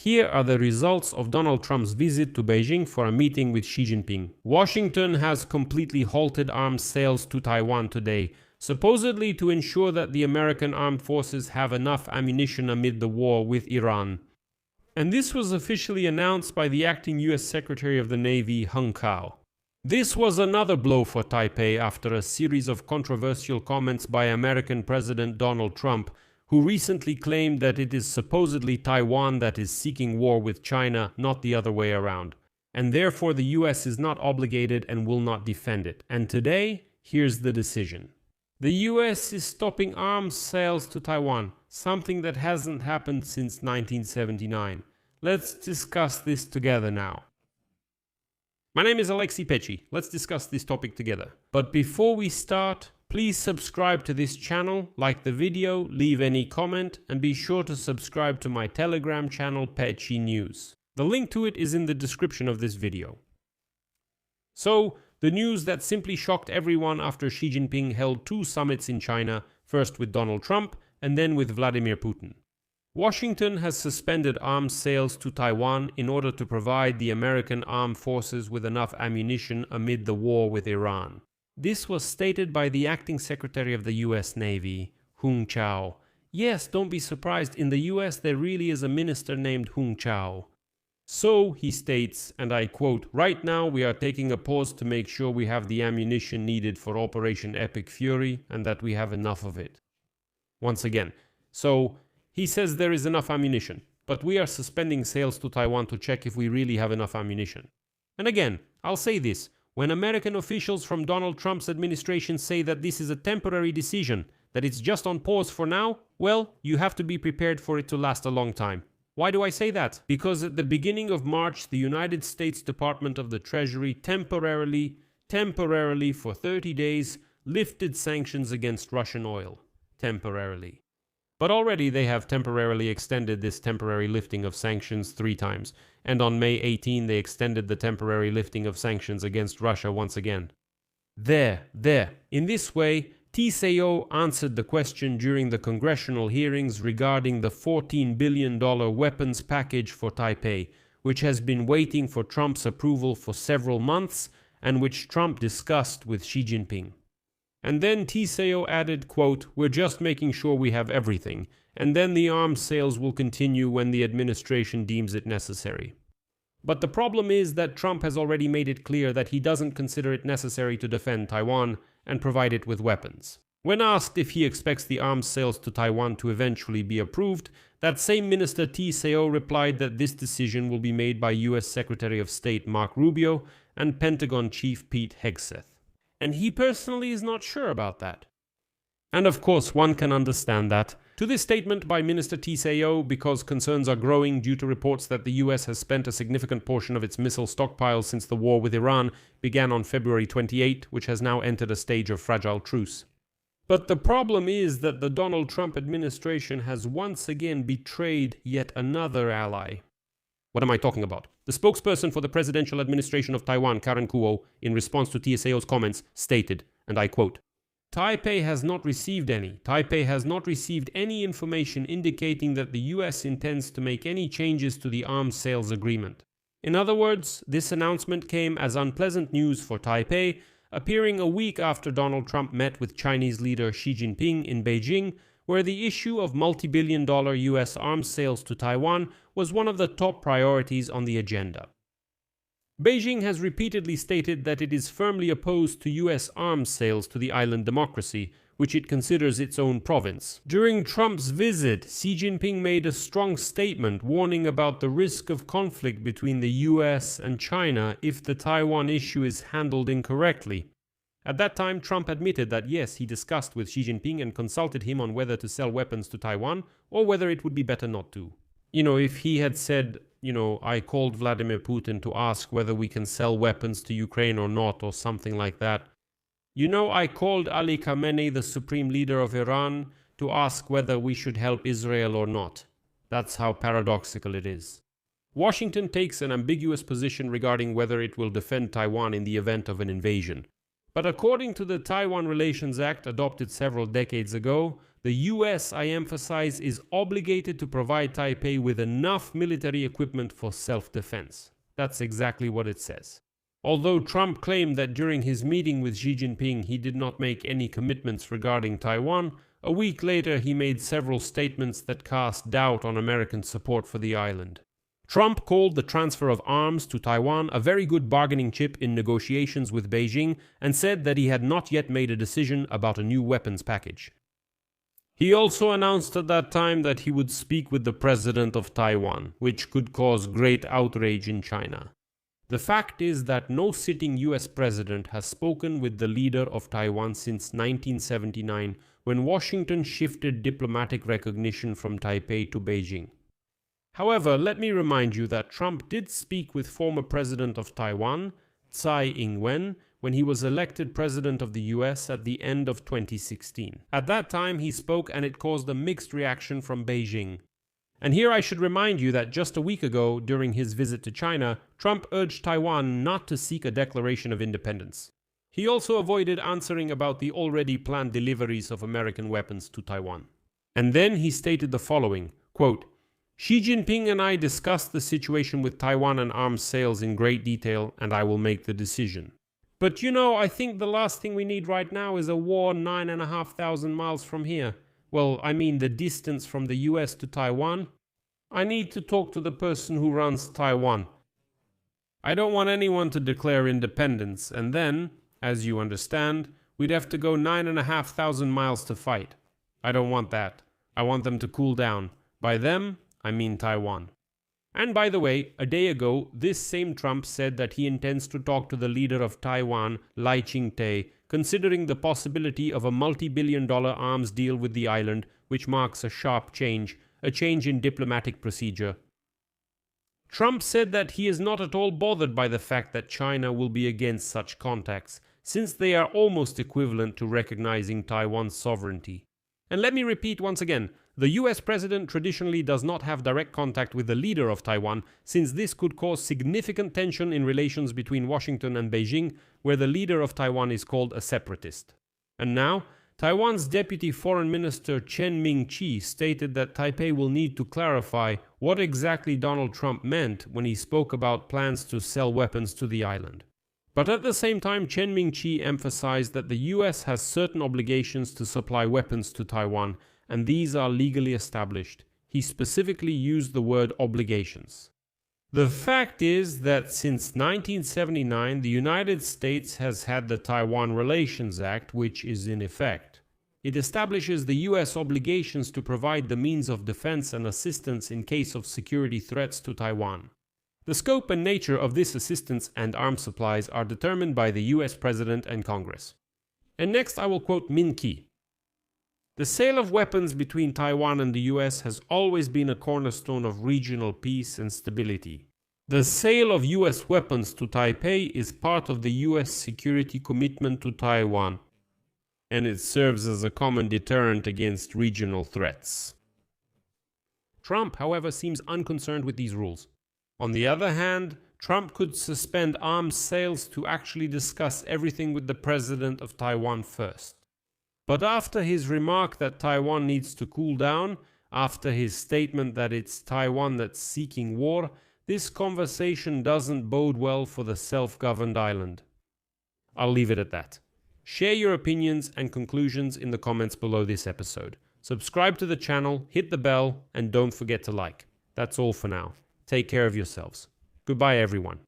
Here are the results of Donald Trump's visit to Beijing for a meeting with Xi Jinping. Washington has completely halted arms sales to Taiwan today, supposedly to ensure that the American armed forces have enough ammunition amid the war with Iran. And this was officially announced by the acting US Secretary of the Navy, Hung Kao. This was another blow for Taipei after a series of controversial comments by American President Donald Trump, who recently claimed that it is supposedly Taiwan that is seeking war with China, not the other way around. And therefore the US is not obligated and will not defend it. And today, here's the decision. The US is stopping arms sales to Taiwan, something that hasn't happened since 1979. Let's discuss this together now. My name is Alexei Pecci. Let's discuss this topic together. But before we start, please subscribe to this channel, like the video, leave any comment, and be sure to subscribe to my Telegram channel, Pecci News. The link to it is in the description of this video. So, the news that simply shocked everyone after Xi Jinping held 2 summits in China, first with Donald Trump and then with Vladimir Putin. Washington has suspended arms sales to Taiwan in order to provide the American armed forces with enough ammunition amid the war with Iran. This was stated by the acting Secretary of the US Navy, Hung Kao. Yes, don't be surprised, in the US there really is a minister named Hung Kao. So, he states, and I quote, "Right now we are taking a pause to make sure we have the ammunition needed for Operation Epic Fury and that we have enough of it." Once again, so he says there is enough ammunition, but we are suspending sales to Taiwan to check if we really have enough ammunition. And again, I'll say this, when American officials from Donald Trump's administration say that this is a temporary decision, that it's just on pause for now, well, you have to be prepared for it to last a long time. Why do I say that? Because at the beginning of March, the United States Department of the Treasury temporarily for 30 days, lifted sanctions against Russian oil. Temporarily. But already they have temporarily extended this temporary lifting of sanctions 3 times, and on May 18 they extended the temporary lifting of sanctions against Russia once again. There. In this way, TCO answered the question during the congressional hearings regarding the $14 billion weapons package for Taipei, which has been waiting for Trump's approval for several months and which Trump discussed with Xi Jinping. And then TCO added, quote, "We're just making sure we have everything, and then the arms sales will continue when the administration deems it necessary." But the problem is that Trump has already made it clear that he doesn't consider it necessary to defend Taiwan and provide it with weapons. When asked if he expects the arms sales to Taiwan to eventually be approved, that same minister TCO replied that this decision will be made by US Secretary of State Mark Rubio and Pentagon Chief Pete Hegseth. And he personally is not sure about that. And of course, one can understand that. To this statement by Minister TCO, because concerns are growing due to reports that the US has spent a significant portion of its missile stockpile since the war with Iran began on February 28, which has now entered a stage of fragile truce. But the problem is that the Donald Trump administration has once again betrayed yet another ally. What am I talking about? The spokesperson for the presidential administration of Taiwan, Karen Kuo, in response to TSAO's comments, stated, and I quote, Taipei has not received any information indicating that the US intends to make any changes to the arms sales agreement. In other words, this announcement came as unpleasant news for Taipei, appearing a week after Donald Trump met with Chinese leader Xi Jinping in Beijing, where the issue of multi-billion-dollar US arms sales to Taiwan was one of the top priorities on the agenda. Beijing has repeatedly stated that it is firmly opposed to US arms sales to the island democracy, which it considers its own province. During Trump's visit, Xi Jinping made a strong statement warning about the risk of conflict between the US and China if the Taiwan issue is handled incorrectly. At that time, Trump admitted that yes, he discussed with Xi Jinping and consulted him on whether to sell weapons to Taiwan or whether it would be better not to. If he had said, I called Vladimir Putin to ask whether we can sell weapons to Ukraine or not, or something like that. I called Ali Khamenei, the supreme leader of Iran, to ask whether we should help Israel or not. That's how paradoxical it is. Washington takes an ambiguous position regarding whether it will defend Taiwan in the event of an invasion. But according to the Taiwan Relations Act adopted several decades ago, the US, I emphasize, is obligated to provide Taipei with enough military equipment for self-defense. That's exactly what it says. Although Trump claimed that during his meeting with Xi Jinping he did not make any commitments regarding Taiwan, a week later he made several statements that cast doubt on American support for the island. Trump called the transfer of arms to Taiwan a very good bargaining chip in negotiations with Beijing and said that he had not yet made a decision about a new weapons package. He also announced at that time that he would speak with the president of Taiwan, which could cause great outrage in China. The fact is that no sitting US president has spoken with the leader of Taiwan since 1979, when Washington shifted diplomatic recognition from Taipei to Beijing. However, let me remind you that Trump did speak with former president of Taiwan, Tsai Ing-wen, when he was elected president of the US at the end of 2016. At that time he spoke and it caused a mixed reaction from Beijing. And here I should remind you that just a week ago, during his visit to China, Trump urged Taiwan not to seek a declaration of independence. He also avoided answering about the already planned deliveries of American weapons to Taiwan. And then he stated the following, quote, "Xi Jinping and I discussed the situation with Taiwan and arms sales in great detail, and I will make the decision. But I think the last thing we need right now is a war 9,500 miles from here. Well, I mean the distance from the US to Taiwan. I need to talk to the person who runs Taiwan. I don't want anyone to declare independence, and then, as you understand, we'd have to go 9,500 miles to fight. I don't want that. I want them to cool down. By them, I mean Taiwan." And by the way, a day ago, this same Trump said that he intends to talk to the leader of Taiwan, Lai Ching-te, considering the possibility of a multi-billion-dollar arms deal with the island, which marks a sharp change, a change in diplomatic procedure. Trump said that he is not at all bothered by the fact that China will be against such contacts, since they are almost equivalent to recognizing Taiwan's sovereignty. And let me repeat once again, the US president traditionally does not have direct contact with the leader of Taiwan, since this could cause significant tension in relations between Washington and Beijing, where the leader of Taiwan is called a separatist. And now, Taiwan's Deputy Foreign Minister Chen Ming-chi stated that Taipei will need to clarify what exactly Donald Trump meant when he spoke about plans to sell weapons to the island. But at the same time, Chen Ming-chi emphasized that the US has certain obligations to supply weapons to Taiwan, and these are legally established. He specifically used the word obligations. The fact is that since 1979, the United States has had the Taiwan Relations Act, which is in effect. It establishes the US obligations to provide the means of defense and assistance in case of security threats to Taiwan. The scope and nature of this assistance and arms supplies are determined by the US President and Congress. And next I will quote Min-ki. "The sale of weapons between Taiwan and the US has always been a cornerstone of regional peace and stability. The sale of US weapons to Taipei is part of the US security commitment to Taiwan, and it serves as a common deterrent against regional threats." Trump, however, seems unconcerned with these rules. On the other hand, Trump could suspend arms sales to actually discuss everything with the president of Taiwan first. But after his remark that Taiwan needs to cool down, after his statement that it's Taiwan that's seeking war, this conversation doesn't bode well for the self-governed island. I'll leave it at that. Share your opinions and conclusions in the comments below this episode. Subscribe to the channel, hit the bell, and don't forget to like. That's all for now. Take care of yourselves. Goodbye, everyone.